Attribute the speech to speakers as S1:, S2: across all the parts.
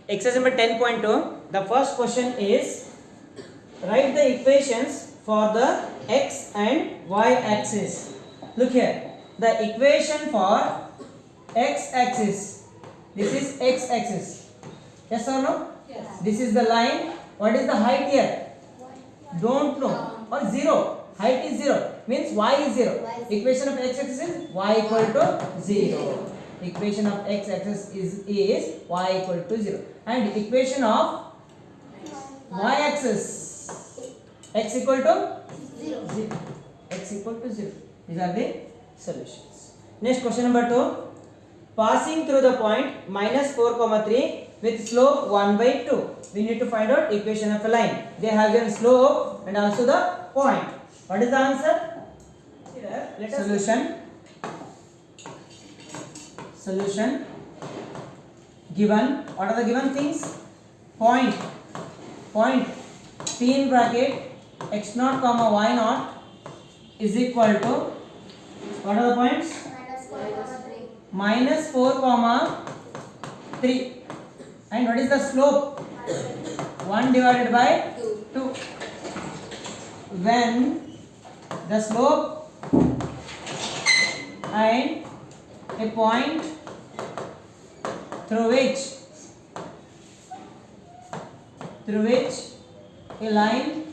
S1: Exercise number 10.2. The first question is write the equations for the x and y axis. Look here. The equation for x axis. This is x axis. Yes or no?
S2: Yes.
S1: This is the line. What is the height here? Don't know. Or 0. Height is 0. Means y is 0. Equation of x axis is y equal to 0. Equation of x axis is y equal to 0. And equation of y axis x equal to 0. X equal to 0. These are the solutions. Next question number 2. Passing through the point minus 4, 3 with slope 1 by 2. We need to find out equation of a line. They have given slope and also the point. What is the answer? Here, solution given. What are the given things? Point p in bracket x0 comma y0 is equal to, what are the points? Minus 4 comma 3. And what is the slope? 1 divided by 2. When the slope and a point through which a line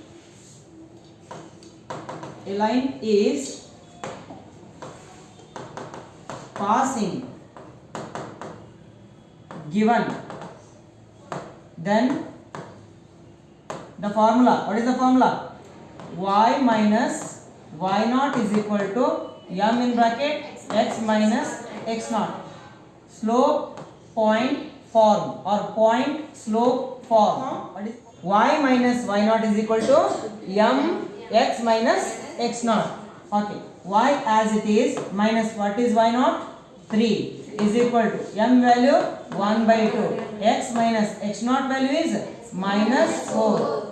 S1: is passing given, then the formula, what is the formula? Y minus y0 is equal to m in bracket x minus x0. Slope point form or point slope form. What is y minus y0 is equal to m x minus x0. Okay, y as it is minus what is y0? 3 is equal to m value 1 by 2. X minus x0 value is minus 4.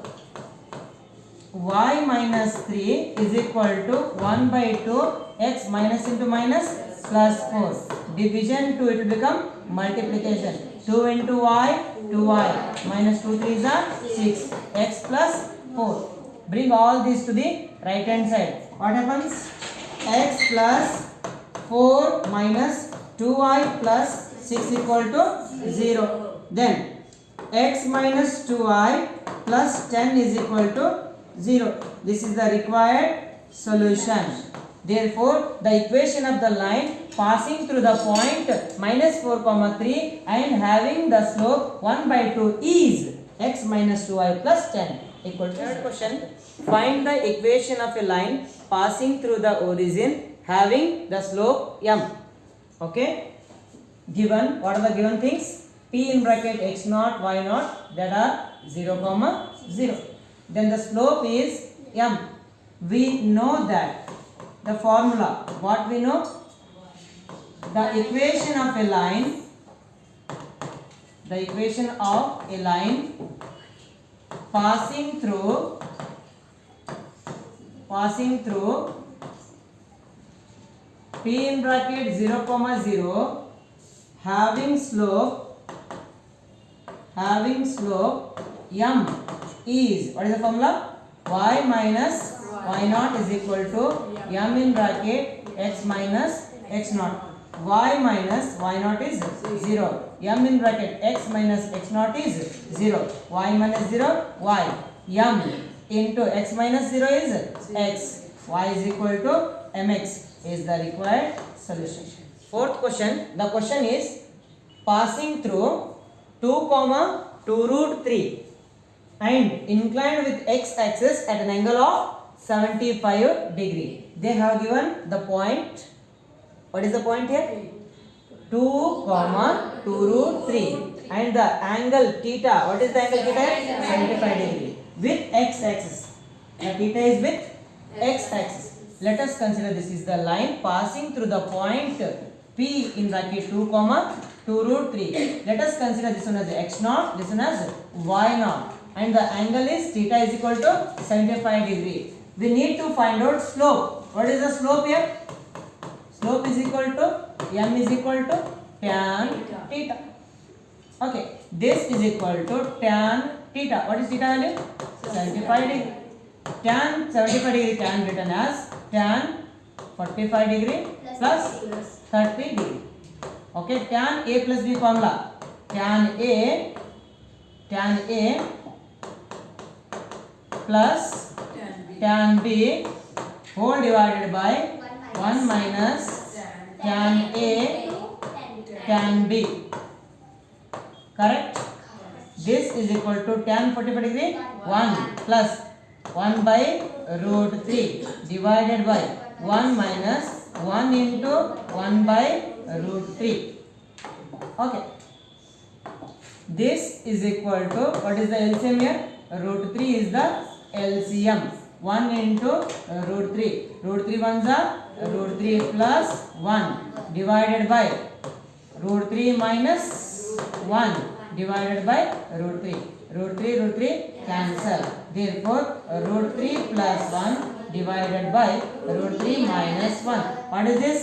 S1: Y minus 3 is equal to 1 by 2. X minus into minus plus 4. Division 2, it will become multiplication. 2 into y, 2y. Minus 2 3s are 6. X plus 4. Bring all these to the right hand side. What happens? X plus 4 minus 2y plus 6 equal to 0. Then x minus 2y plus 10 is equal to 0. This is the required solution. Therefore, the equation of the line passing through the point minus 4, 3 and having the slope 1 by 2 is x minus 2y plus 10 equal to. Third question. Find the equation of a line passing through the origin having the slope m. Okay. Given, what are the given things? P in bracket x0, y0 that are 0, 0. Then the slope is m. We know that the formula, what we know? The equation of a line, passing through P in bracket 0, 0 having slope m is, what is the formula? Y minus y0 is equal to m in bracket x minus x0. Y minus y0 is 0. M in bracket x minus x0 is 0. Y minus 0, y. M into x minus 0 is x. Y is equal to mx is the required solution. Fourth question. The question is passing through 2 root 3 and inclined with x axis at an angle of 75 degree. They have given the point. What is the point here? 2, 2 root 3 and the angle theta. What is the angle theta? 75 degree with x axis. The theta is with x axis. Let us consider this is the line passing through the point P in bracket 2, 2 root 3. Let us consider this one as x0, this one as y0. And the angle is theta is equal to 75 degree. We need to find out slope. What is the slope here? Slope is equal to m is equal to tan theta. Okay, this is equal to tan theta. What is theta value? 75 degree. Tan 75 degree can be written as tan 45 degree plus 30 degree. Okay, tan A plus B formula. Tan A plus tan B whole divided by 1 minus tan A tan B. Correct? This is equal to tan 45 degree 1 plus 1 by root 3 divided by 1 minus 1 into 1 by root 3. Okay. This is equal to, what is the LCM here? Root 3 is the LCM. 1 into root 3. Root 3 ones are root 3 plus 1 divided by root 3 minus 1 divided by root 3. Root 3 cancel. Therefore, root 3 plus 1 divided by root 3 minus 1. What is this?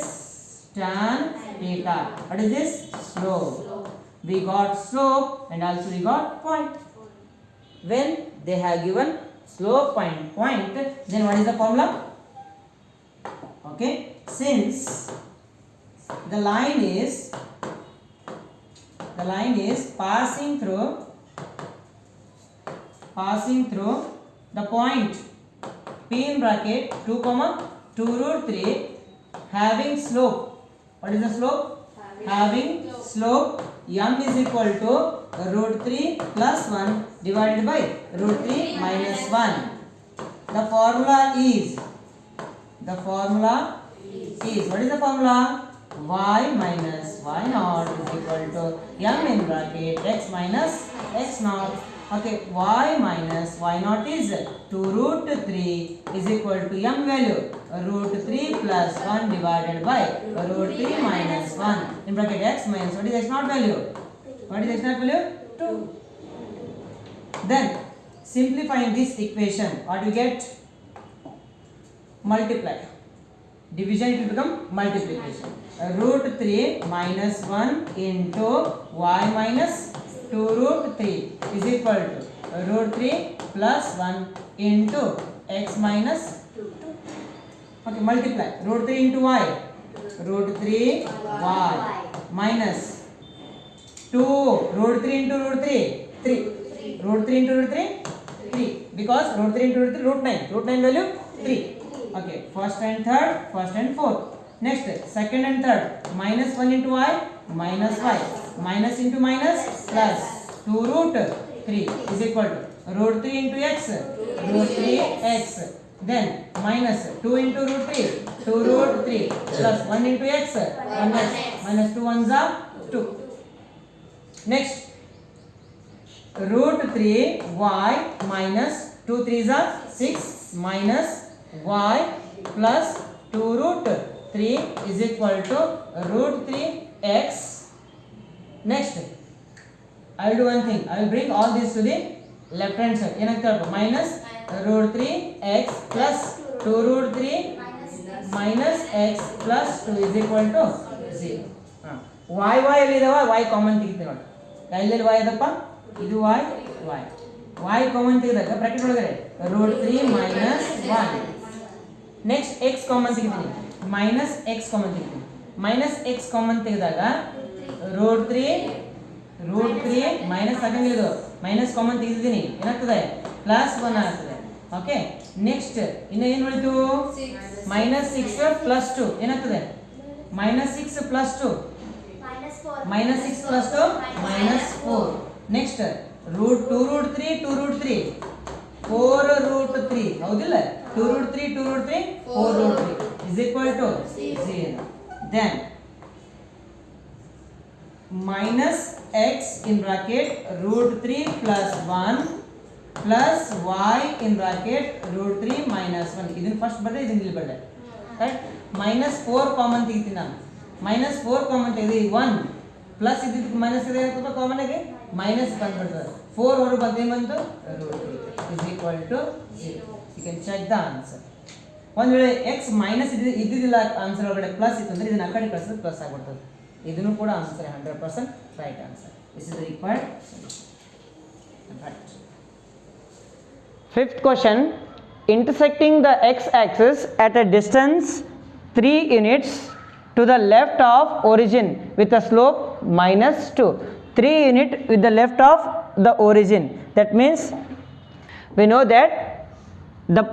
S1: Tan theta. What is this? Slope. We got slope and also we got point. When they have given slope and point, then what is the formula? Okay, since the line is passing through the point P in bracket 2 comma 2 root 3 having slope. What is the slope? Having slope m is equal to root 3 plus 1 divided by root 3 minus 1. The formula is what is the formula? Y minus y naught is equal to m in bracket x minus x naught. Okay, y minus y naught is 2 root 3 is equal to m value root 3 plus 1 divided by root 3 minus 1 in bracket x minus, what is x naught value? What is x naught value? 2. Then simplifying this equation, what you get? Multiply. Division, it will become multiplication. Root 3 minus 1 into y minus 2 root 3 is equal to root 3 plus 1 into x minus 2. Okay, multiply. Root 3 into y. Root 3 y minus 2 root 3 into root 3 3. Root 3 into root 3 3, because root 3 into root 3 root 9. Root 9 value 3. Okay, first and third, first and fourth. Next, second and third. Minus 1 into y minus y. Minus into minus plus 2 root 3 is equal to root 3 into x root 3x. Then minus 2 into root 3 2 root 3 plus 1 into x 1x minus 2 ones are 2. Next, root 3y minus 2 3s are 6 minus y plus 2 root 3 is equal to root 3x. Next, I will do one thing. I will bring all this to the left hand side. Minus root 3x plus 2 root 3 minus x plus 2 is equal to 0. y ಎಲ್ಲಿದಾವ y common ತೆಗಿತೀವಿ ನೋಡಿ. ಎಲ್ಲೆಲ್ಲಿ y ಅದಪ್ಪ? ಇದು y common ತೆಗೆದಾಗ bracket ಒಳಗಡೆ root 3 minus 1. Next x common ತೆಗಿತೀನಿ. minus x common ತೆಗಿತೀನಿ. minus x common ತೆಗೆದಾಗ root 3 minus ಹಾಕಂಗಿಲ್ಲ, ಇದು ಮೈನಸ್ ಕಾಮನ್ ತೆಗೆದಿದ್ದೀನಿ, ಏನಾಗ್ತದೆ ಪ್ಲಸ್ 1 ಆಗ್ತದೆ. ಓಕೆ, ನೆಕ್ಸ್ಟ್ ಇನ್ನು ಏನು ಉಳಿತು? minus 6 plus 2 ಏನಾಗ್ತದೆ? minus 6 plus 2 minus 6 plus 2 minus 4. Next root 2 root 3 2 root 3 4 root 3 ಹೌದಿಲ್ಲ? 2 root 3 4 root 3 is equal to 0. Then minus x in bracket root 3 plus 1 plus y in bracket root 3 minus 1. ಇದನ್ನು first ಬರದೆ, ಇದನ್ನು ಇಲ್ಲಿ ಬರದೆ. Correct? minus 4 common ತೆಗಿತೀನಿ ನಾನು. minus 4 common ತೆಗೆದು 1 plus ಇದ್ದಿದ್ದಕ್ಕೆ minus ಇದೆ ಅಥವಾ ಕಾಮನ್ ಆಗಿ ಮೈನಸ್ ಬಂದ್ಬಿಡ್ತದೆ. 4 ಹೊರಗೆ ಬಂದೇನು ಬಂತು? root 3 is equal to 0. You can check the answer. ಒಂದು ವೇಳೆ x ಮೈನಸ್ ಇದ್ದಿದ್ದಿಲ್ಲ ಆನ್ಸರ್ ಒಳಗಡೆ ಪ್ಲಸ್ ಇತ್ತು ಅಂದರೆ ಇದನ್ನ ಆ ಕಡೆ ಕಳಿಸಿದ್ರೆ ಪ್ಲಸ್ ಆಗ್ಬಿಡ್ತದೆ. ಇದನ್ನು ಕೂಡ answer 100% right answer. This is the required solution. Right.
S2: Fifth question, intersecting the x-axis at a distance 3 units to the left of origin with a slope -2. 3 unit with the left of the origin. That means we know that the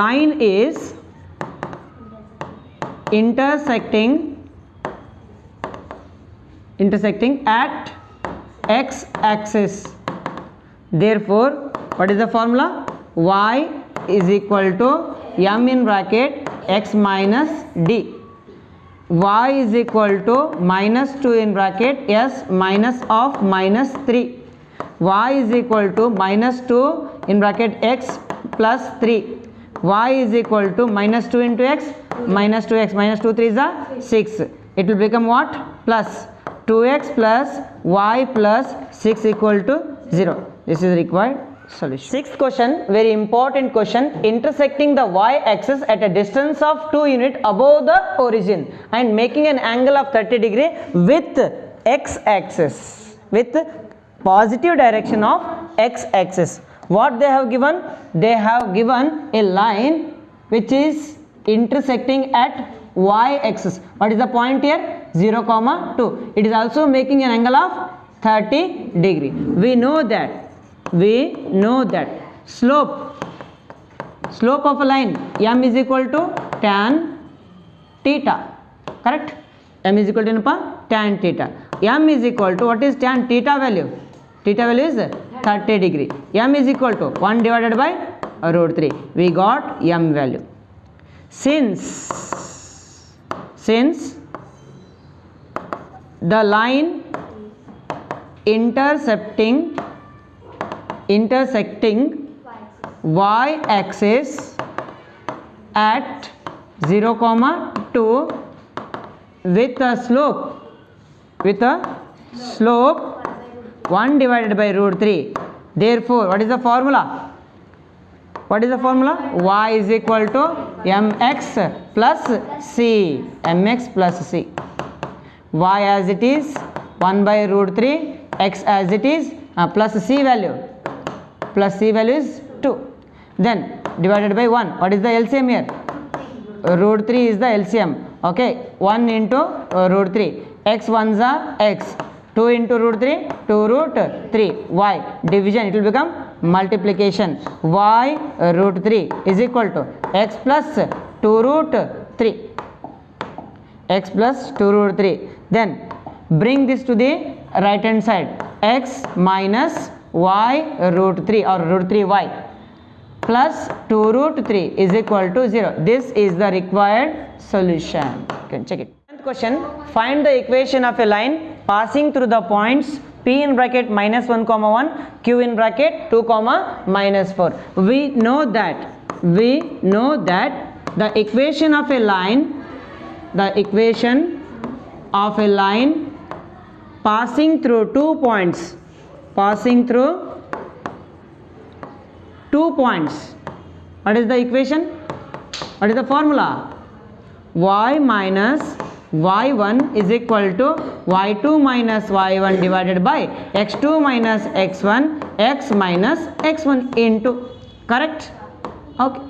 S2: line is intersecting at x-axis. Therefore, what is the formula? Y is equal to m in bracket x minus d. Y is equal to -2 in bracket s minus of -3. Y is equal to -2 in bracket x plus 3. Y is equal to -2 into x minus 2x minus 2 3 is a 6. It will become what? Plus 2x plus y plus 6 equal to 0. This is required solution. Sixth question, very important question, intersecting the y-axis at a distance of 2 units above the origin and making an angle of 30 degree with x-axis, with positive direction of x-axis. What they have given? They have given a line which is intersecting at y-axis. What is the point here? 0, 2. It is also making an angle of 30 degree. We know that slope of a line m is equal to tan theta, correct? M is equal to tan theta. M is equal to, what is tan theta value? Theta value is 30 degree. M is equal to 1 divided by root 3. We got m value. Since the line intersecting y-axis at 0, 2 with a slope 1 divided by root 3. Therefore, what is the formula? Y is equal to mx plus c. mx plus c. Y as it is 1 by root 3, x as it is plus c value. Plus c value is 2. Then divided by 1. What is the LCM here? Root 3 is the LCM. Okay, 1 into root 3. X 1s are x. 2 into root 3, 2 root 3. Y. Division, it will become multiplication. Y root 3 is equal to x plus 2 root 3. X plus 2 root 3. Then bring this to the right hand side. X minus y root 3 or root 3y plus 2 root 3 is equal to 0. This is the required solution. You can check it. Question, find the equation of a line passing through the points P in bracket -1, 1, Q in bracket 2, -4. We know that the equation of a line passing through 2 points, what is the equation? What is the formula? Y minus y1 is equal to y2 minus y1 divided by x2 minus x1, x minus x1 into, correct? Okay.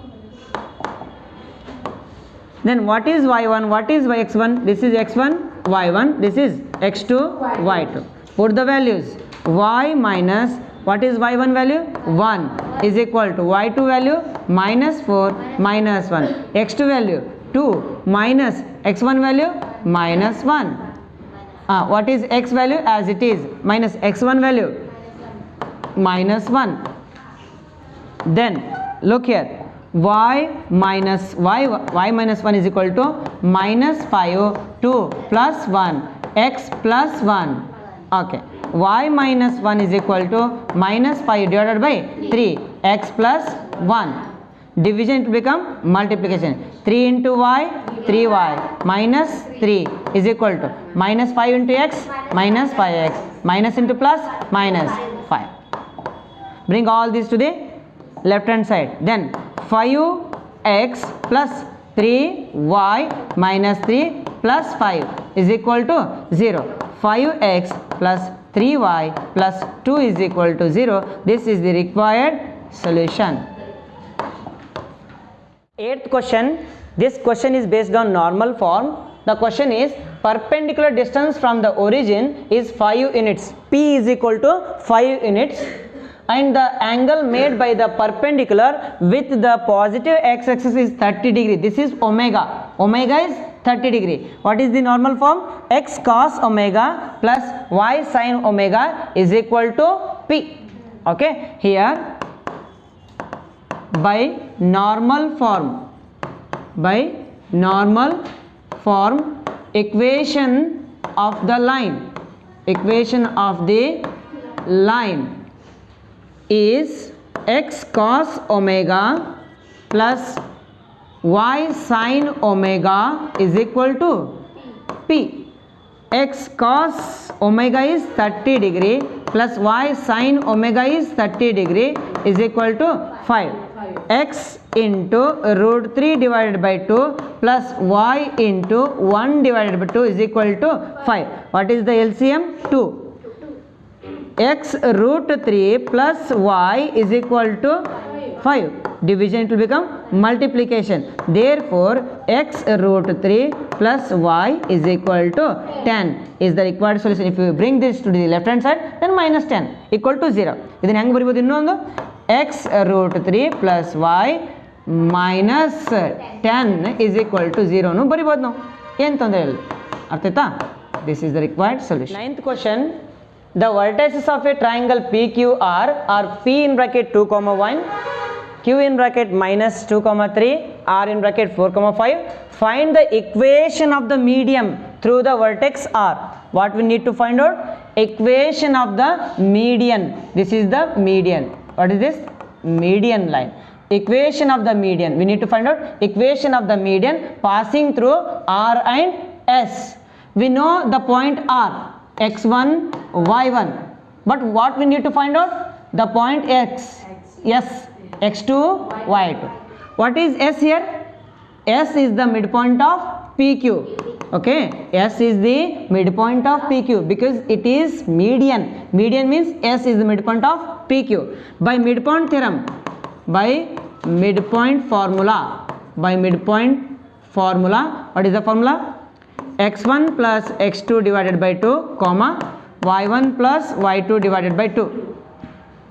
S2: Then what is y1, what is x1? This is x1, y1, this is x2, y2. Put the values. Y minus, what is y1 value? 1 is equal to y2 value -4 minus 1. x2 value 2 minus x1 value -1. What is x value? As it is, minus x1 value -1. Then look here, y minus 1 is equal to -5, 2 plus 1, x plus 1. Okay, y minus 1 is equal to -5 divided by 3, x plus 1. Division, it will become multiplication. 3 into y, 3y minus 3 is equal to -5 into x minus 5x, minus into plus minus 5. Bring all this to the left hand side. Then 5x plus 3y minus 3 plus 5 is equal to 0. 5x plus 3y plus 2 is equal to 0. This is the required solution. 8th question. This question is based on normal form. The question is perpendicular distance from the origin is 5 units. P is equal to 5 units. And the angle made by the perpendicular with the positive x-axis is 30 degree. This is omega. Omega is 30 degree. What is the normal form? X cos omega plus y sin omega is equal to P. Okay. Here by normal form, equation of the line is x cos omega plus y sin omega is equal to P. X cos omega is 30 degree plus y sin omega is 30 degree is equal to 5. X into root 3 divided by 2 plus y into 1 divided by 2 is equal to 5. What is the LCM? 2. X root 3 plus y is equal to 5. Division, it will become multiplication. Therefore, x root 3 plus y is equal to 10 is the required solution. If you bring this to the left hand side, then minus 10 equal to 0. Then hang baribodu innondu x root 3 plus y minus 10 is equal to 0 nu baribodu ನಾವು ಏನು ತೊಂದರೆ ಇಲ್ಲ. ಅರ್ಥ ಆಯ್ತಾ? This is the required solution. 9th question. The vertices of a triangle PQR are P in bracket 2 comma 1, Q in bracket minus 2 comma 3, R in bracket 4 comma 5. Find the equation of the medium through the vertex R. What we need to find out? Equation of the median. This is the median. What is this? Median line. Equation of the median. We need to find out equation of the median passing through R and S. We know the point R, x1, y1. But what we need to find out? The point X. Yes. X2, y2. What is S here? S is the midpoint of PQ. Okay, S is the midpoint of PQ because it is median. Median means S is the midpoint of PQ. By midpoint theorem, by midpoint formula, what is the formula? X1 plus x2 divided by 2, comma y1 plus y2 divided by 2.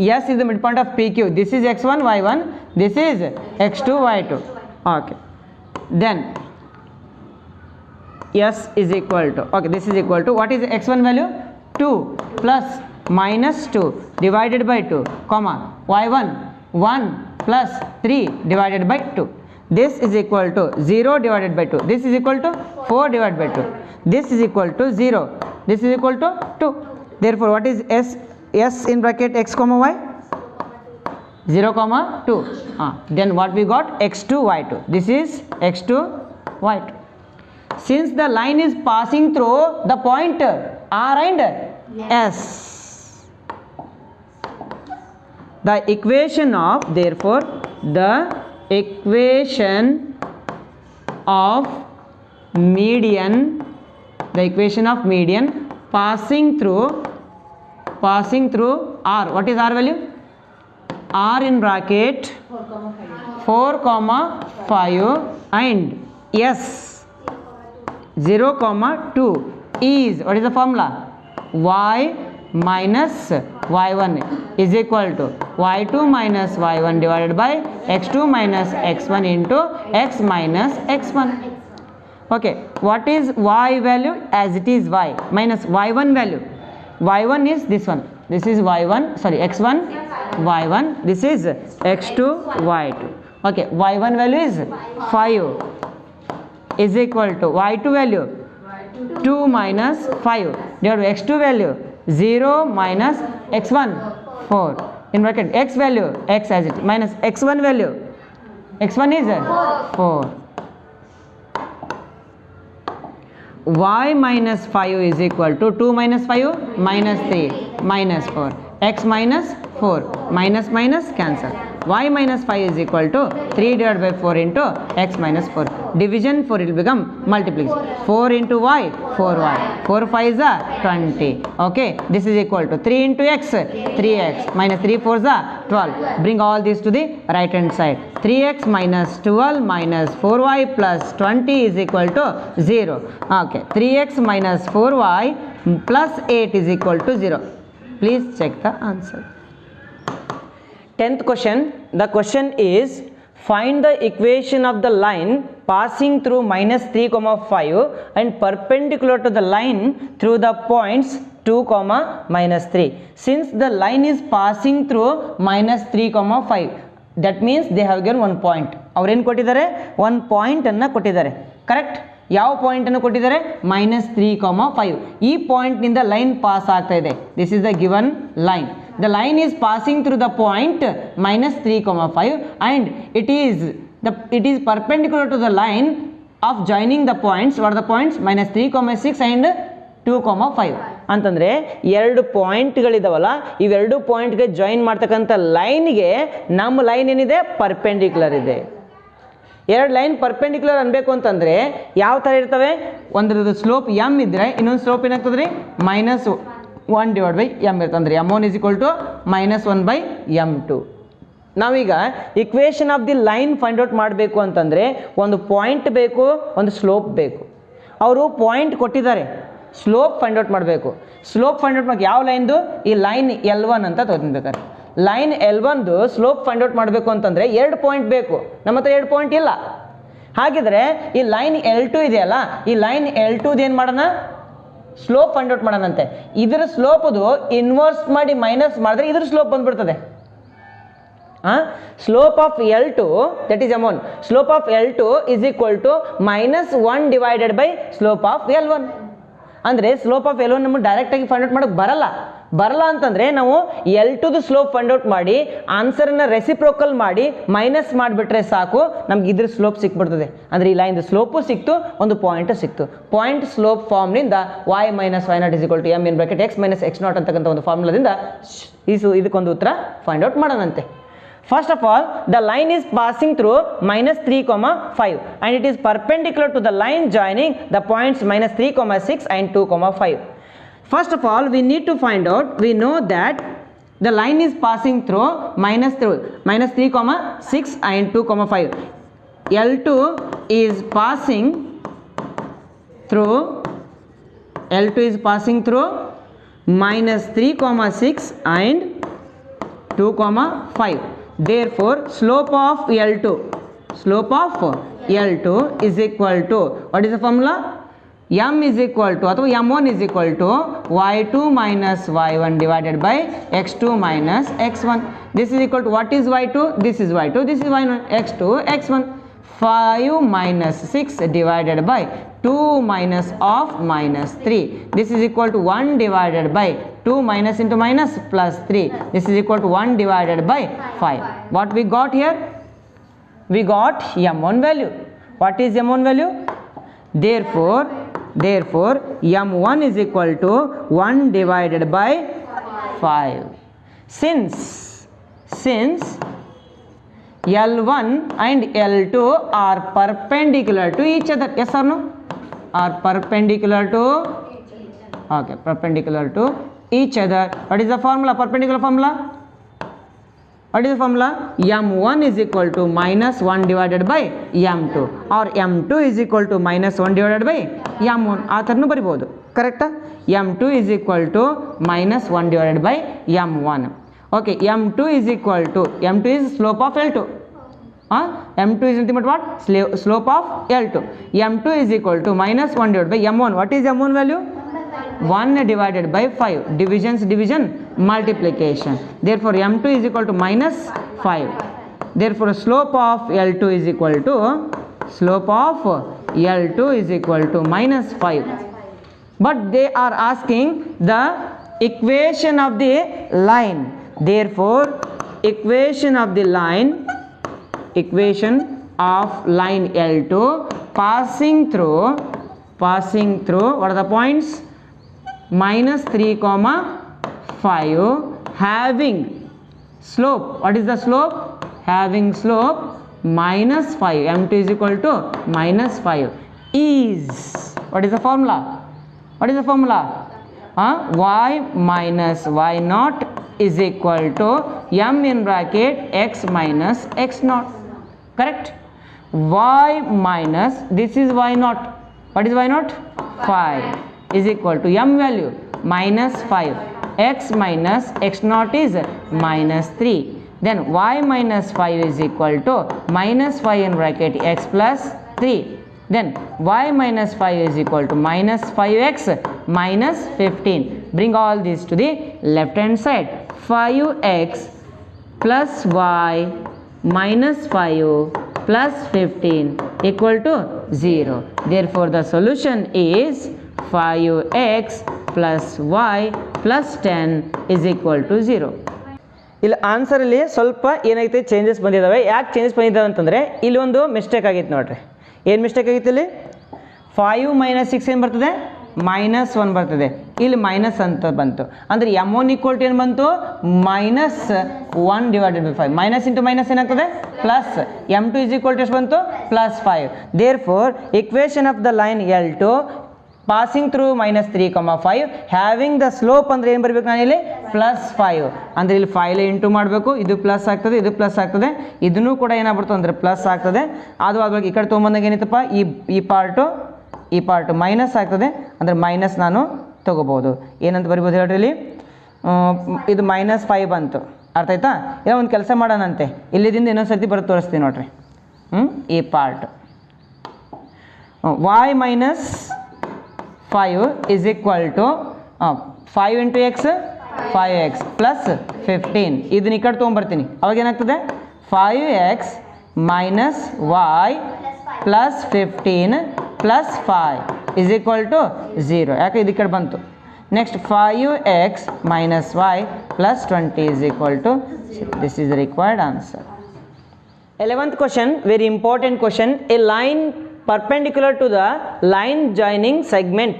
S2: S is the midpoint of PQ. This is x1, y1. This is x2, y2. Okay. Then S is equal to, okay, this is equal to, what is x1 value? 2 plus minus 2 divided by 2, comma y1, 1 plus 3 divided by 2. This is equal to 0 divided by 2. This is equal to 4 divided by 2. This is equal to 0. This is equal to 2. Therefore, what is S in bracket x comma y? 0 comma 2. Then what we got? x2 y2. This is x2 y2. Since the line is passing through the point R and S, the equation of, therefore, the equation of median passing through R. What is R value? R in bracket 4 comma 5 and S 0 comma 2 is, what is the formula? Y minus y1 is equal to y2 minus y1 divided by x2 minus x1 into x minus x1. Okay, what is y value? As it is y minus y1 value. Y1 is this one. This is y1, sorry, x1 y1. This is x2 y2. Okay, y1 value is 5 is equal to y2 value 2 minus 5 divided by x2 value 0 minus x1 4 in bracket x value x as it minus x1 value, x1 is 4. Y minus 5 is equal to 2 minus 5 minus 3 minus 4, x minus 4, minus minus cancel. Y minus 5 is equal to 3 divided by 4 into x minus 4. division 4 it will become multiplication. 4 into y 4y, 4 5 is 20. Okay, this is equal to 3 into x 3x minus 3 4 is 12. Bring all this to the right hand side. 3x minus 12 minus 4y plus 20 is equal to 0. Okay, 3x minus 4y plus 8 is equal to 0. Please check the answer. 10th question. The question is, find the equation of the line passing through minus 3 comma 5 and perpendicular to the line through the points 2 comma minus 3. Since the line is passing through minus 3 comma 5, that means they have given one point. ಅವ್ರೇನು ಕೊಟ್ಟಿದ್ದಾರೆ, ಒಂದು ಪಾಯಿಂಟನ್ನು ಕೊಟ್ಟಿದ್ದಾರೆ. Correct? ಯಾವ ಪಾಯಿಂಟನ್ನು ಕೊಟ್ಟಿದ್ದಾರೆ? minus 3 comma 5. ಈ ಪಾಯಿಂಟ್ನಿಂದ line pass ಆಗ್ತಾ ಇದೆ. This is the given line. The line is passing through the point minus 3 comma 5 and it is perpendicular to the line of joining the points. What are the points? minus 3 comma 6 and 2 comma 5. ಅಂತಂದರೆ ಎರಡು ಪಾಯಿಂಟ್ಗಳಿದಾವಲ್ಲ, ಇವೆರಡು ಪಾಯಿಂಟ್ಗೆ join ಮಾಡ್ತಕ್ಕಂಥ ಲೈನ್ಗೆ ನಮ್ಮ line ಏನಿದೆ, perpendicular ಇದೆ. ಎರಡು line perpendicular ಅನ್ಬೇಕು ಅಂತಂದರೆ ಯಾವ ಥರ ಇರ್ತವೆ? ಒಂದ್ರದ್ದು ಸ್ಲೋಪ್ ಎಮ್ ಇದ್ದರೆ ಇನ್ನೊಂದು ಸ್ಲೋಪ್ ಏನಾಗ್ತದೆ ರೀ, -1 ಡಿವೈಡ್ ಬೈ ಎಮ್ ಇರ್ತದೆ. ಅಂದರೆ m1 is equal to -1 by m2. ನಾವೀಗ equation of the line find out ಮಾಡಬೇಕು ಅಂತಂದರೆ ಒಂದು ಪಾಯಿಂಟ್ ಬೇಕು, ಒಂದು ಸ್ಲೋಪ್ ಬೇಕು. ಅವರು ಪಾಯಿಂಟ್ ಕೊಟ್ಟಿದ್ದಾರೆ, ಸ್ಲೋಪ್ ಫೈಂಡ್ ಔಟ್ ಮಾಡಬೇಕು. ಸ್ಲೋಪ್ ಫೈಂಡ್ ಔಟ್ ಮಾಡೋಕೆ ಯಾವ ಲೈನ್ದು? ಈ ಲೈನ್ L1 ಅಂತ ತೊಗೊಳ್ಬೇಕಾರೆ ಲೈನ್ L1ದು ಸ್ಲೋಪ್ ಫೈಂಡ್ ಔಟ್ ಮಾಡಬೇಕು ಅಂತಂದರೆ ಎರಡು ಪಾಯಿಂಟ್ ಬೇಕು. ನಮ್ಮ ಹತ್ರ ಎರಡು ಪಾಯಿಂಟ್ ಇಲ್ಲ. ಹಾಗಿದ್ರೆ ಈ ಲೈನ್ L2 ಇದೆಯಲ್ಲ, ಈ ಲೈನ್ L2 ಏನು ಮಾಡೋಣ, ಸ್ಲೋಪ್ ಫೈಂಡ್ ಔಟ್ ಮಾಡೋಣಂತೆ. ಇದರ ಸ್ಲೋಪದು ಇನ್ವರ್ಸ್ ಮಾಡಿ ಮೈನಸ್ ಮಾಡಿದ್ರೆ ಇದ್ರ ಸ್ಲೋಪ್ ಬಂದ್ಬಿಡ್ತದೆ. Slope of L2 that is m1. Slope of L2 is equal to -1 divided by slope of L1. ಅಂದರೆ ಸ್ಲೋಪ್ ಆಫ್ L1 ನಮಗೆ ಡೈರೆಕ್ಟಾಗಿ ಫೈಂಡ್ ಔಟ್ ಮಾಡೋಕ್ಕೆ ಬರಲ್ಲ ಅಂತಂದರೆ ನಾವು L2ದು ಸ್ಲೋಪ್ ಫೈಂಡ್ ಔಟ್ ಮಾಡಿ ಆನ್ಸರನ್ನು ರೆಸಿಪ್ರೋಕಲ್ ಮಾಡಿ ಮೈನಸ್ ಮಾಡಿಬಿಟ್ರೆ ಸಾಕು, ನಮ್ಗೆ ಇದ್ರ ಸ್ಲೋಪ್ ಸಿಕ್ಬಿಡ್ತದೆ. ಅಂದರೆ ಈ ಲೈನ್ದು ಸ್ಲೋಪು ಸಿಕ್ತು, ಒಂದು ಪಾಯಿಂಟು ಸಿಕ್ತು. ಪಾಯಿಂಟ್ ಸ್ಲೋಪ್ ಫಾರ್ಮ್ನಿಂದ y minus y0 is equal to m in bracket x minus x0 ಅಂತಕ್ಕಂಥ ಒಂದು ಫಾರ್ಮುಲಾದಿಂದ ಇದಕ್ಕೊಂದು ಉತ್ತರ ಫೈಂಡ್ ಔಟ್ ಮಾಡೋಣಂತೆ. First of all, the line is passing through minus 3 comma 5 and it is perpendicular to the line joining the points minus 3 comma 6 and 2 comma 5. First of all, we need to find out, we know that the line is passing through minus 3 comma 6 and 2 comma 5. L2 is passing through minus 3 comma 6 and 2 comma 5. Therefore, slope of L2 is equal to, what is the formula? M is equal to ಅಥವಾ m1 is equal to y2 minus y1 divided by x2 minus x1. This is equal to, what is y2? This is y2, this is y1, x2 x1. 5 minus 6 divided by 2 minus of minus 3. This is equal to 1 divided by 2 minus into minus plus 3. This is equal to 1 divided by 5. What we got here? We got m1 value. What is m1 value? Therefore m1 is equal to 1 divided by 5. Since L1 and L2 are perpendicular to each other. Yes or no? Are perpendicular to, okay, perpendicular to each other. What is the formula? Perpendicular formula? What is the formula? m1 is equal to -1 divided by m2 or m2 is equal to -1 divided by m1. ಆ ಥರನೂ ಬರಿಬೋದು. ಕರೆಕ್ಟಾ? m2 is equal to -1 divided by m1. Okay, m2 is equal to, m2 is slope of L2. m2 is nothing but what? Slope of L2. m2 is equal to -1 divided by m1. What is m1 value? 1 divided by 5. Division, multiplication. Therefore, m2 is equal to -5. Therefore, slope of L2 is equal to -5. But they are asking the equation of the line. Therefore, equation of line L2 passing through what are the points? -3 comma 5 having slope. What is the slope? Having slope -5, m2 is equal to -5 is, what is the formula? What is the formula? Y minus y naught is equal to m in bracket x minus x naught. Correct? Y minus, this is y naught. What is y naught? 5 is equal to m value minus 5. X minus x naught is minus 3. Then y minus 5 is equal to minus 5 in bracket x plus 3. Then y minus 5 is equal to minus 5x minus 15. Bring all these to the left hand side. 5x plus y minus 5 plus 15 equal to 0. Therefore the solution is 5x plus y plus 10 is equal to 0. ಇಲ್ಲಿ ಆನ್ಸರಲ್ಲಿ ಸ್ವಲ್ಪ ಏನೈತೆ changes ಬಂದಿದ್ದಾವೆ. ಯಾಕೆ changes ಬಂದಿದ್ದಾವೆ ಅಂತಂದರೆ ಇಲ್ಲಿ ಒಂದು mistake ಆಗಿತ್ತು ನೋಡ್ರಿ. ಏನು ಮಿಸ್ಟೇಕ್ ಆಗಿತ್ತು ಇಲ್ಲಿ? 5 - 6 ಏನು ಬರ್ತದೆ? -1 ಬರ್ತದೆ. ಇಲ್ಲಿ ಮೈನಸ್ ಅಂತ ಬಂತು ಅಂದರೆ m1 ಈಕ್ವಲ್ ಟು ಏನು ಬಂತು? -1 divided by 5. Minus into minus ಏನಾಗ್ತದೆ? Plus. m2 is equal to ಎಷ್ಟು ಬಂತು? +5. Therefore equation of the line L2 passing through -3, 5 having the slope ಅಂದರೆ ಏನು ಬರಬೇಕು ನಾನು ಇಲ್ಲಿ? +5 ಅಂದರೆ ಇಲ್ಲಿ 5 ಇಂಟು ಮಾಡಬೇಕು. ಇದು ಪ್ಲಸ್ ಆಗ್ತದೆ, ಇದು ಪ್ಲಸ್ ಆಗ್ತದೆ, ಇದನ್ನು ಕೂಡ ಏನಾಗ್ಬಿಡ್ತು ಅಂದರೆ ಪ್ಲಸ್ ಆಗ್ತದೆ. ಅದು ಆಗುವಾಗ ಈ ಕಡೆ ತೊಗೊಂಬಂದಾಗ ಏನಿತ್ತಪ್ಪ? ಈ ಪಾರ್ಟು ಮೈನಸ್ ಆಗ್ತದೆ ಅಂದರೆ ಮೈನಸ್ ನಾನು ತೊಗೋಬೋದು. ಏನಂತ ಬರಿಬೋದು ಹೇಳ್ರಿ ಇಲ್ಲಿ? ಇದು -5 ಬಂತು. ಅರ್ಥ ಆಯ್ತಾ? ಇಲ್ಲ ಒಂದು ಕೆಲಸ ಮಾಡೋಣಂತೆ, ಇಲ್ಲಿದಿಂದ ಇನ್ನೊಂದು ಸರ್ತಿ ಬರೋದು ತೋರಿಸ್ತೀನಿ ನೋಡ್ರಿ. ಈ part y minus 5 is equal to 5 into x 5x plus 15. ಇದನ್ನ ಈ ಕಡೆ ತೊಗೊಂಬರ್ತೀನಿ. ಅವಾಗ ಏನಾಗ್ತದೆ? 5x minus y plus 15 plus 5 is equal to 0. ಯಾಕೆ ಇದು ಈ ಕಡೆ ಬಂತು? Next 5x minus y plus 20 is equal to 0. This is the required answer. 11th question, very important question. A line perpendicular to the line joining segment.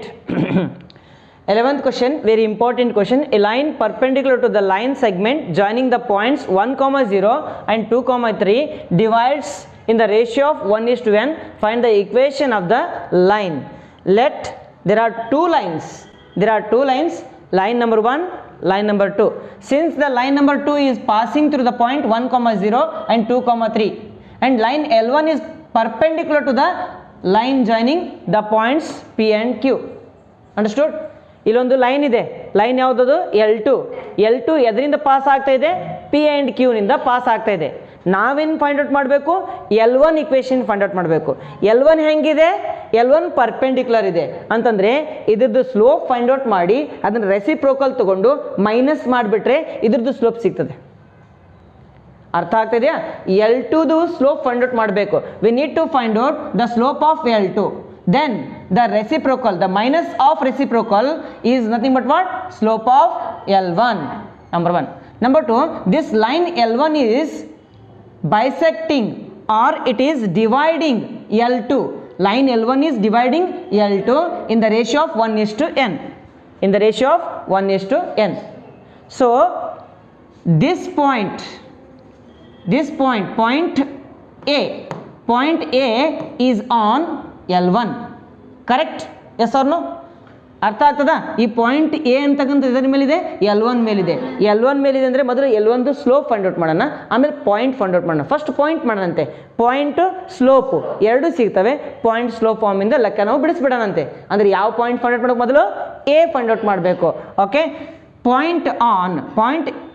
S2: 11th question, very important question. A line perpendicular to the line segment joining the points 1, 0 and 2, 3 divides in the ratio of 1:n. Find the equation of the line. There are two lines. Line number 1, line number 2. Since the line number 2 is passing through the point 1, 0 and 2, 3 and line L1 is perpendicular to the line joining the points P and Q. Understood? ಇಲ್ಲೊಂದು line ಇದೆ. Line ಯಾವುದದು? L2 ಎದರಿಂದ pass ಆಗ್ತಾ ಇದೆ? P and Q ನಿಂದ pass ಆಗ್ತಾ ಇದೆ. ನಾವೇನು find out ಮಾಡಬೇಕು? L1 ಇಕ್ವೇಷನ್ ಫೈಂಡ್ ಔಟ್ ಮಾಡಬೇಕು. L1 ಹೆಂಗಿದೆ? L1 ಪರ್ಪೆಂಡಿಕ್ಯುಲರ್ ಇದೆ ಅಂತಂದರೆ ಇದ್ರದ್ದು ಸ್ಲೋಪ್ ಫೈಂಡ್ ಔಟ್ ಮಾಡಿ ಅದನ್ನು ರೆಸಿಪ್ರೋಕಲ್ ತಗೊಂಡು ಮೈನಸ್ ಮಾಡಿಬಿಟ್ರೆ ಇದ್ರದ್ದು ಸ್ಲೋಪ್ ಸಿಗ್ತದೆ. ಅರ್ಥ ಆಗ್ತಿದೆಯಾ? L2ದು ಸ್ಲೋಪ್ ಫೈಂಡ್ ಔಟ್ ಮಾಡಬೇಕು. We need to find out the slope of L2. Then the reciprocal, the minus of reciprocal is nothing but what? Slope of L1. Number 1. Number 2, this line L1 is bisecting or it is dividing L2. Line L1 is dividing L2 in the ratio of 1:n. In the ratio of 1:n. So this point A is on L1. Correct? Yes or no? ಅರ್ಥ ಆಗ್ತದಾ? ಈ point A ಅಂತಕ್ಕಂಥ ಇದರ ಮೇಲಿದೆ, L1 ಮೇಲಿದೆ. L1 ಮೇಲಿದೆ ಅಂದರೆ ಮೊದಲು L1ದು ಸ್ಲೋಪ್ ಫೈಂಡ್ ಔಟ್ ಮಾಡೋಣ, ಆಮೇಲೆ ಪಾಯಿಂಟ್ ಫೈಂಡ್ ಔಟ್ ಮಾಡೋಣ. ಫಸ್ಟ್ ಪಾಯಿಂಟ್ ಮಾಡೋಣಂತೆ. ಪಾಯಿಂಟು ಸ್ಲೋಪು ಎರಡು ಸಿಗ್ತವೆ. ಪಾಯಿಂಟ್ ಸ್ಲೋಪ್ ಫಾರ್ಮಿಂದ ಲೆಕ್ಕ ನಾವು ಬಿಡಿಸ್ಬಿಡೋಣಂತೆ. ಅಂದರೆ ಯಾವ ಪಾಯಿಂಟ್ ಫೈಂಡ್ ಔಟ್ ಮಾಡೋಕೆ ಮೊದಲು ಎ ಫೈಂಡ್ ಔಟ್ ಮಾಡಬೇಕು. Okay, point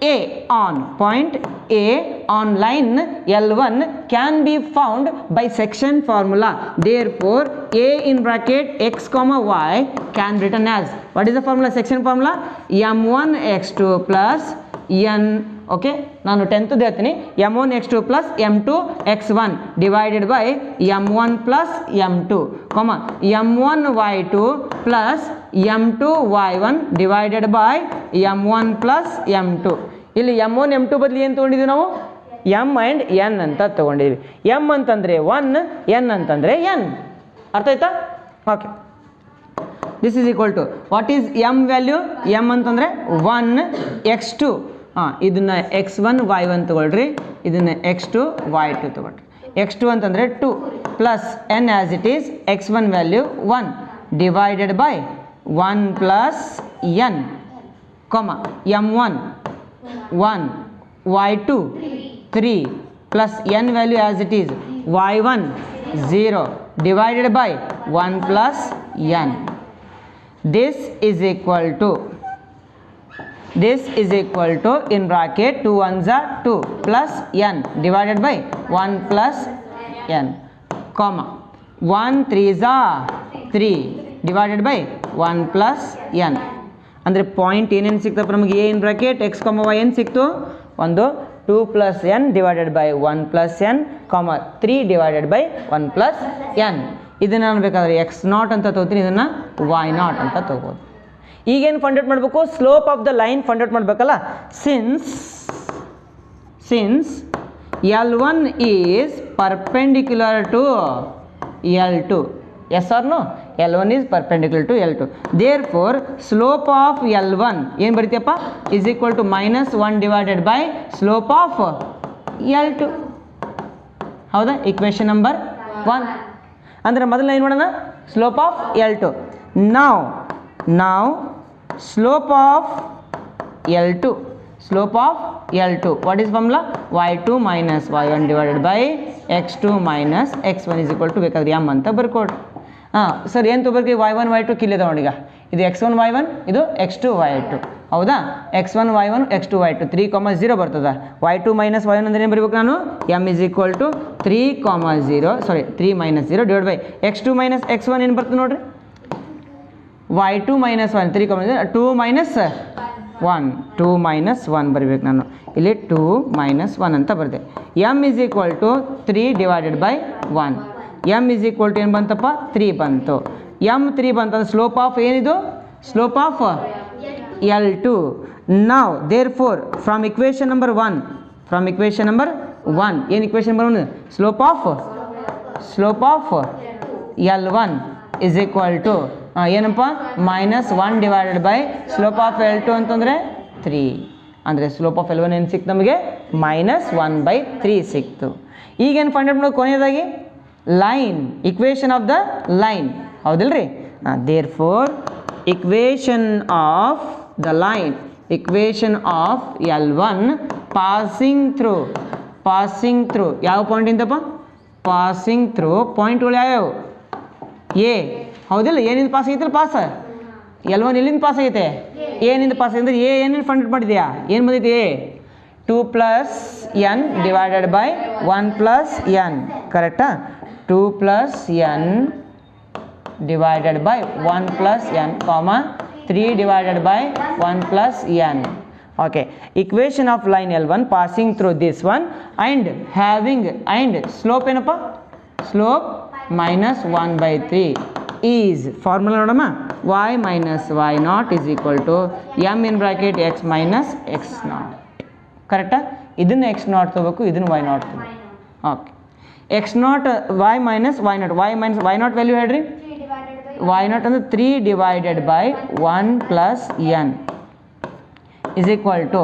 S2: A on line L1 can be found by section formula. Therefore A in bracket x, y can be written as, what is the formula? Section formula m1 x2 plus n. Okay, ನಾನು 10th ಹೇಳ್ತೀನಿ. m1 x2 plus m2 x1 divided by m1 plus m2, m1 y2 plus m2 y1 divided by m1 plus m2. ಇಲ್ಲಿ m1 m2 ಬದಲು ಏನು ತೊಗೊಂಡಿದ್ದೀವಿ ನಾವು? m and n ಅಂತ ತೊಗೊಂಡಿದ್ದೀವಿ. m ಅಂತಂದರೆ 1, n ಅಂತಂದರೆ n. ಅರ್ಥ ಆಯ್ತಾ? Okay, this is equal to what is m value? m ಅಂತಂದರೆ 1 x2. ಇದನ್ನು x1 y1 ತೊಗೊಳ್ರಿ, ಇದನ್ನು x2 y2 ತೊಗೊಳ್ರಿ. x2 ಅಂತಂದರೆ 2 plus n as it is x1 value 1 divided by 1 plus n comma m1 1 y2 3 plus n value as it is y1 0 divided by 1 plus n. This is equal to in bracket 2 ones are 2 plus n divided by 1 plus n comma 1 3s are 3 divided by 1 plus n. ಅಂದರೆ point ಏನೇನು ಸಿಕ್ತಪ್ಪ ನಮಗೆ A in bracket X ಕಾಮ Y ಏನು ಸಿಕ್ತು ಒಂದು 2 plus N divided by 1 plus N ಕಾಮ 3 divided by 1 plus N. ಇದನ್ನು ನಾನು ಬೇಕಾದರೆ ಎಕ್ಸ್ ನಾಟ್ ಅಂತ ತೊಗೋತೀನಿ, ಇದನ್ನು ವೈ ನಾಟ್ ಅಂತ ತೊಗೋಬೋದು. ಈಗೇನು ಫೈಂಡ್ ಔಟ್ ಮಾಡಬೇಕು? Slope of the line find out ಮಾಡಬೇಕಲ್ಲ. Since L1 is perpendicular to L2. Yes or no? L1 is perpendicular to L2. Therefore, slope of L1 ಏನು ಬರೀತೀಯಪ್ಪ is equal to minus 1 divided by slope of L2. ಹೌದಾ? Equation number 1. ಅಂದರೆ ಮೊದಲು ಏನು ಮಾಡೋಣ? Slope of L2. Now slope of L2. What is formula? y2 minus y1 divided by x2 minus x1 is equal to ಬೇಕಾದ್ರೆ m ಅಂತ ಬರ್ಕೊಡ್ರಿ. Sir ಏನು ತೊಗೊಳ್ರಿ? y1 y2 ಕಿಲ್ಲಿದೆ ನೋಡೀಗ. ಇದು x1 y1, ಇದು x2 y2. ಹೌದಾ? x1 y1 x2 y2 3, 0 ಬರ್ತದೆ. y2 minus y1 ಅಂದರೆ ಏನು ಬರೀಬೇಕು ನಾನು? m is equal to 3, 3 minus 0 divided by x2 minus x1 ಏನು ಬರ್ತದೆ ನೋಡ್ರಿ? y2 minus 1 3, 0 2 minus 1 ಬರೀಬೇಕು ನಾನು. ಇಲ್ಲಿ 2 minus 1 ಅಂತ ಬರುತ್ತೆ. m is equal to 3 divided by 1. m is equal to ಏನು ಬಂತಪ್ಪ? 3 ಬಂತು. m 3 ಬಂತಂದ್ರೆ ಸ್ಲೋಪ್ ಆಫ್ ಏನಿದು? Slope of L2. Now therefore from equation number 1 ಏನು equation number 1? Slope of L1 is equal to ಏನಪ್ಪ? minus 1 divided by slope of L2 ಅಂತಂದರೆ 3. ಅಂದರೆ slope of L1 ಏನು ಸಿಕ್ತು ನಮಗೆ? -1/3 ಸಿಕ್ತು. ಈಗೇನು ಫೈಂಡ್ ಔಟ್ ಮಾಡೋದು ಕೊನೆಯದಾಗಿ? Line, equation of the line. ಹೌದಿಲ್ರಿ? Therefore equation of the line, equation of L1 passing through ಯಾವ ಪಾಯಿಂಟಿಂದಪ್ಪ? ಪಾಸಿಂಗ್ ಥ್ರೂ ಪಾಯಿಂಟ್ಗಳು ಯಾವ್ಯಾವು? ಎ. ಹೌದಿಲ್ಲ? ಏನಿಂದ ಪಾಸ್ ಆಗೈತಲ್ಲ? ಪಾಸ್ L1 ಎಲ್ಲಿಂದ ಪಾಸ್ ಆಗೈತೆ? ಏನಿಂದ ಪಾಸ್ ಅಂದರೆ ಎ ಏನೇನು ಫೈಂಡ್ ಔಟ್ ಮಾಡಿದ್ಯಾ? ಏನು ಬಂದೈತೆ? A 2 plus n divided by 1 plus n. ಕರೆಕ್ಟಾ? 2 plus n divided by 1 plus n, 3 divided by 1 plus n. Okay. Equation of line L1 passing through this one and slope ಏನಪ್ಪ? Slope -1/3 is formula ನೋಡಮ್ಮ. y minus y naught is equal to m in bracket x minus x naught. ಕರೆಕ್ಟಾ? ಇದನ್ನು x not ತೊಗೋಬೇಕು, ಇದನ್ನು y not ತೊಗೋಬೇಕು. Okay. x not y minus y not value ಹೇಳ್ರಿ? y not ಅಂದರೆ 3 divided by 1 plus n is equal to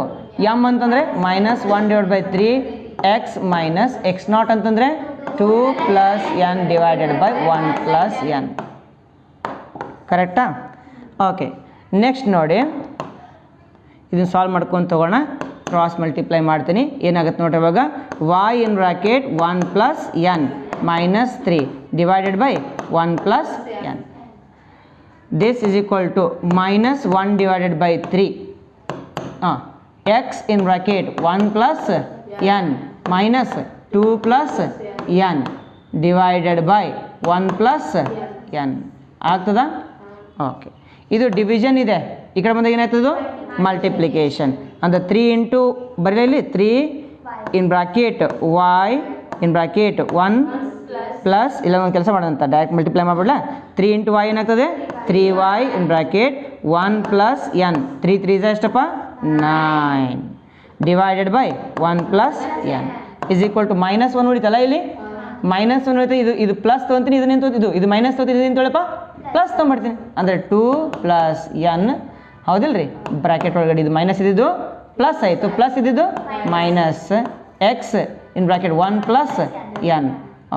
S2: m ಅಂತಂದರೆ -1 divided by 3 x minus x not ಅಂತಂದರೆ 2 plus n divided by 1 plus n. ಕರೆಕ್ಟಾ? Okay. Next ನೋಡಿ, ಇದನ್ನು solve ಮಾಡ್ಕೊಂಡು ತೊಗೋಣ. Cross multiply ಮಾಡ್ತೀನಿ. ಏನಾಗುತ್ತೆ ನೋಡ್ರಿ ಇವಾಗ? y in bracket 1 plus N minus 3 divided by 1 plus N. This is equal to -1 divided by 3 x in bracket 1 plus N minus 2 plus N divided by 1 plus N ಆಗ್ತದಾ? Okay. ಇದು division ಇದೆ. ಈ ಕಡೆ ಬಂದಾಗ ಏನಾಯ್ತದು? ಮಲ್ಟಿಪ್ಲಿಕೇಶನ್. ಅಂದರೆ 3 into ಬರೀಲಿ 3 in bracket y in bracket 1 plus ಇಲ್ಲ ಒಂದು ಕೆಲಸ ಮಾಡೋದಂತ ಡೈರೆಕ್ಟ್ ಮಲ್ಟಿಪ್ಲೈ ಮಾಡಿಬಿಡಲ. 3 ಇಂಟು y ಏನಾಗ್ತದೆ? 3y in bracket 1 plus N 3 3 ಎಷ್ಟಪ್ಪ? 9 divided by 1 plus N is equal to -1 ಉಳಿತಲ್ಲ ಇಲ್ಲಿ? -1 ಉಳಿತು. ಇದು ಪ್ಲಸ್ ತೊಗೊಂತೀನಿ, ಇದನ್ನೇನು ತೊಗೊತಿದ್ದು? ಇದು ಮೈನಸ್ ತೊಗೊತೀನಿ, ಇದನ್ನು ತೊಗೊಳಪ್ಪ ಪ್ಲಸ್ ತೊಗೊಂಡ್ಬಿಡ್ತೀನಿ. ಅಂದರೆ 2 ಪ್ಲಸ್ ಎನ್. ಹೌದಿಲ್ಲ ರೀ? ಬ್ರಾಕೆಟ್ ಒಳಗಡೆ ಇದು ಮೈನಸ್ ಇದ್ದಿದ್ದು ಪ್ಲಸ್ ಆಯಿತು, ಪ್ಲಸ್ ಇದ್ದಿದ್ದು minus x in bracket 1 plus N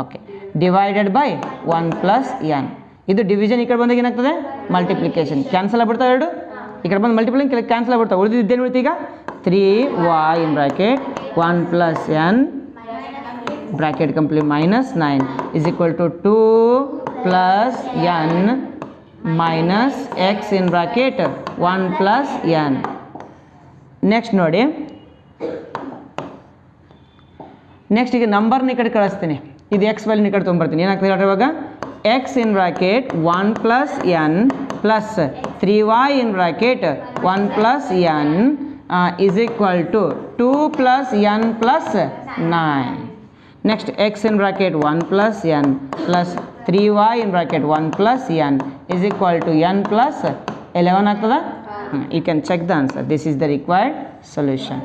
S2: okay divided by 1 plus N. ಇದು ಡಿವಿಷನ್ ಈ ಕಡೆ ಬಂದಾಗ ಏನಾಗ್ತದೆ ಮಲ್ಟಿಪ್ಲಿಕೇಶನ್. ಕ್ಯಾನ್ಸಲ್ ಆಗ್ಬಿಡ್ತಾವೆ ಎರಡು. ಈ ಕಡೆ ಬಂದು ಮಲ್ಟಿಪ್ಲಿಕೇಶನ್ ಕ್ಯಾನ್ಸಲ್ ಆಗ್ಬಿಡ್ತಾವೆ. ಉಳಿದಿದ್ದೇನು ಉಳಿತು ಈಗ 3y in bracket 1 plus N bracket complete minus 9 is equal to 2 plus N minus X in bracket 1 plus N. Next ನೋಡಿ, ನೆಕ್ಸ್ಟ್ ಈಗ ನಂಬರ್ನ ಈ ಕಡೆ ಕಳಿಸ್ತೀನಿ. ಇದು ಎಕ್ಸ್ ವ್ಯಾಲ್ಯೂನ ಈ ಕಡೆ ತೊಗೊಂಬರ್ತೀನಿ. ಏನಾಗ್ತದೆ ಹೇಳ್ರಿ ಇವಾಗ X in bracket 1 plus N plus 3y in bracket 1 plus N is equal to 2 plus n plus 9. Next x in bracket 1 plus n plus 3y in bracket 1 plus n is equal to n plus 11 ಆಗ್ತದ. You can check the answer. This is the required solution.